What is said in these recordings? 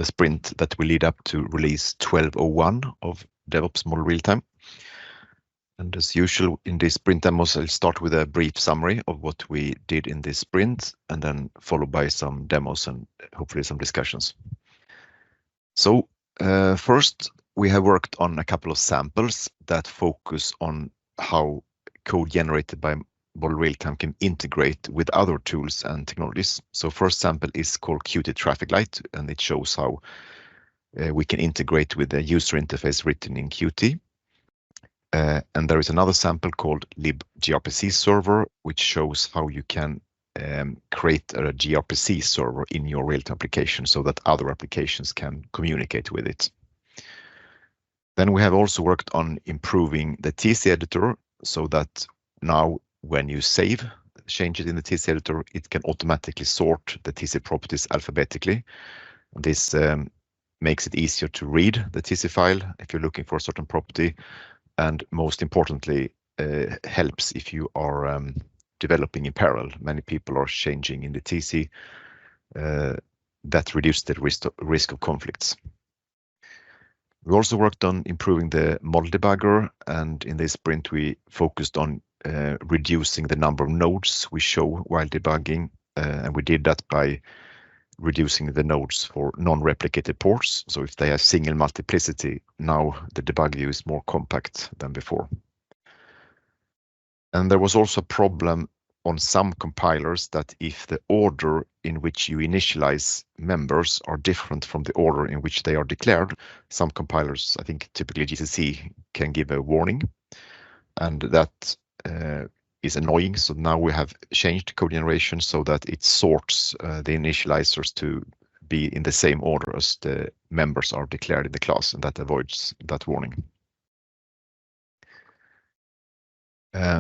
the sprint that will lead up to release 12.0.1 of DevOps Model RealTime. And as usual in these sprint demos, I'll start with a brief summary of what we did in this sprint, and then followed by some demos and hopefully some discussions. So first, we have worked on a couple of samples that focus on how code generated by Model RealTime can integrate with other tools and technologies. So first sample is called Qt Traffic Light, and it shows how we can integrate with a user interface written in Qt. And there is another sample called libgRPC server, which shows how you can create a gRPC server in your RealTime application so that other applications can communicate with it. Then we have also worked on improving the TC editor so that now when you save changes in the TC editor, it can automatically sort the TC properties alphabetically. This makes it easier to read the TC file if you're looking for a certain property, and most importantly, helps if you are developing in parallel. Many people are changing in the TC. That reduces the risk of conflicts. We also worked on improving the model debugger, and in this sprint we focused on reducing the number of nodes we show while debugging, and we did that by reducing the nodes for non-replicated ports. So if they have single multiplicity, now the debug view is more compact than before. And there was also a problem on some compilers that if the order in which you initialize members are different from the order in which they are declared, some compilers, I think typically GCC, can give a warning, and that is annoying. So now we have changed code generation so that it sorts the initializers to be in the same order as the members are declared in the class, and that avoids that warning.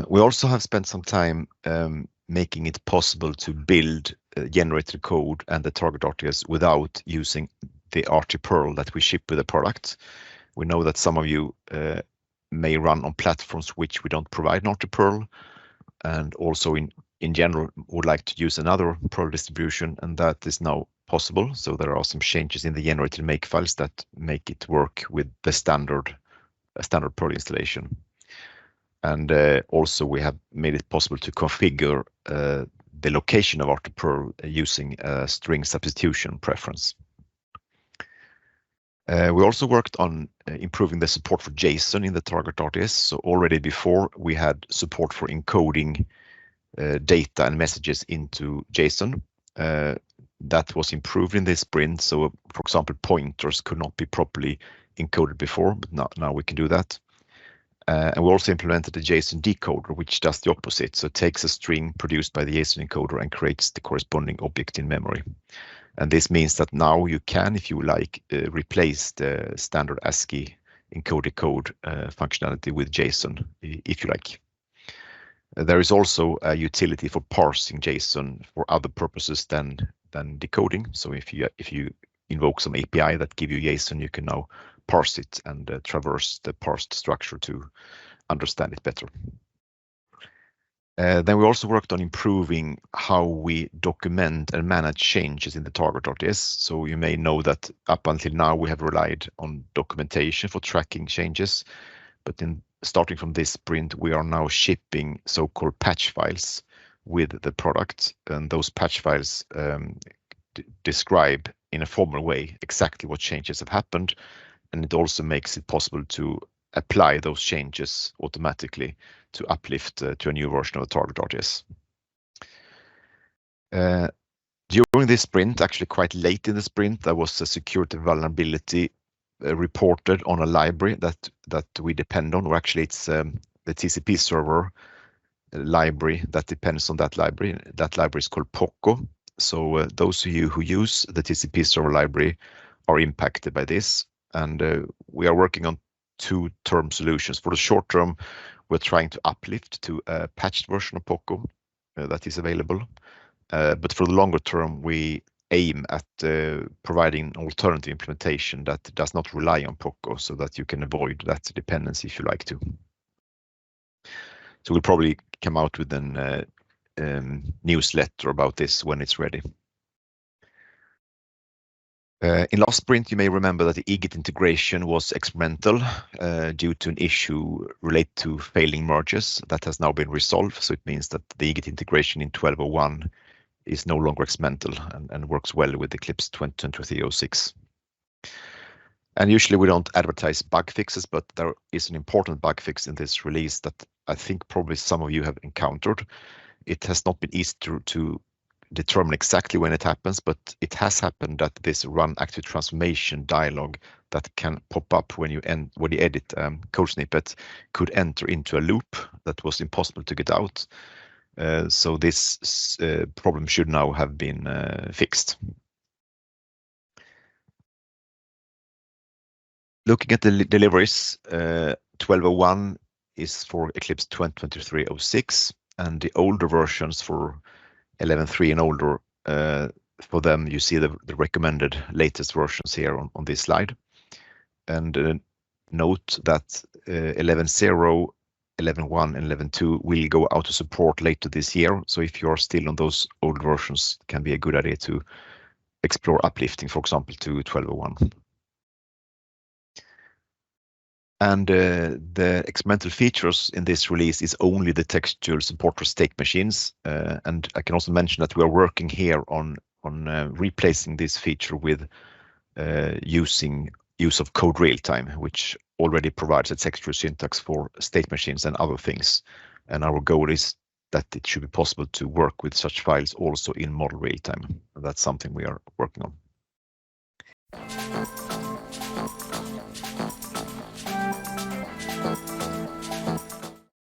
We also have spent some time making it possible to build generated code and the TargetRTS without using the RT-Perl that we ship with the product. We know that some of you may run on platforms which we don't provide an RT-Perl, and also in general would like to use another Perl distribution, and that is now possible. So there are some changes in the generated makefiles that make it work with the standard Perl installation. And also we have made it possible to configure the location of RT-Perl using a string substitution preference. We also worked on improving the support for JSON in the TargetRTS. So already before we had support for encoding data and messages into JSON. That was improved in this sprint. So for example, pointers could not be properly encoded before, but now we can do that. And we also implemented a JSON decoder, which does the opposite. So it takes a string produced by the JSON encoder and creates the corresponding object in memory. And this means that now you can, if you like, replace the standard ASCII encoded code functionality with JSON, if you like. There is also a utility for parsing JSON for other purposes than decoding. So if you invoke some API that give you JSON, you can now parse it and traverse the parsed structure to understand it better. Then we also worked on improving how we document and manage changes in the TargetRTS. So you may know that up until now we have relied on documentation for tracking changes, but starting from this sprint, we are now shipping so-called patch files with the product, and those patch files describe in a formal way exactly what changes have happened, and it also makes it possible to apply those changes automatically to uplift to a new version of the TargetRTS. During this sprint, actually quite late in the sprint, there was a security vulnerability reported on a library that we depend on, or actually it's the TCP server library that depends on that library. That library is called Poco. So those of you who use the TCP server library are impacted by this, and we are working on two-term solutions. For the short term, we're trying to uplift to a patched version of Poco that is available. But for the longer term, we aim at providing an alternative implementation that does not rely on Poco, so that you can avoid that dependency if you like to. So we'll probably come out with an newsletter about this when it's ready. In last sprint, you may remember that the eGit integration was experimental due to an issue related to failing merges. That has now been resolved, so it means that the eGit integration in 12.0.1 is no longer experimental and works well with Eclipse 2023.06. And usually we don't advertise bug fixes, but there is an important bug fix in this release that I think probably some of you have encountered. It has not been easy to determine exactly when it happens, but it has happened that this run active transformation dialog that can pop up when you edit code snippet could enter into a loop that was impossible to get out. So this problem should now have been fixed. Looking at the deliveries, 12.0.1 is for Eclipse 2023.06, and the older versions for 11.3 and older, for them you see the recommended latest versions here on this slide. And note that 11.0, 11.1 and 11.2 will go out of support later this year. So if you're still on those old versions, it can be a good idea to explore uplifting, for example, to 12.0.1. And the experimental features in this release is only the textual support for state machines. And I can also mention that we are working here on replacing this feature with use of code RealTime, which already provides a textual syntax for state machines and other things. And our goal is that it should be possible to work with such files also in Model RealTime. That's something we are working on.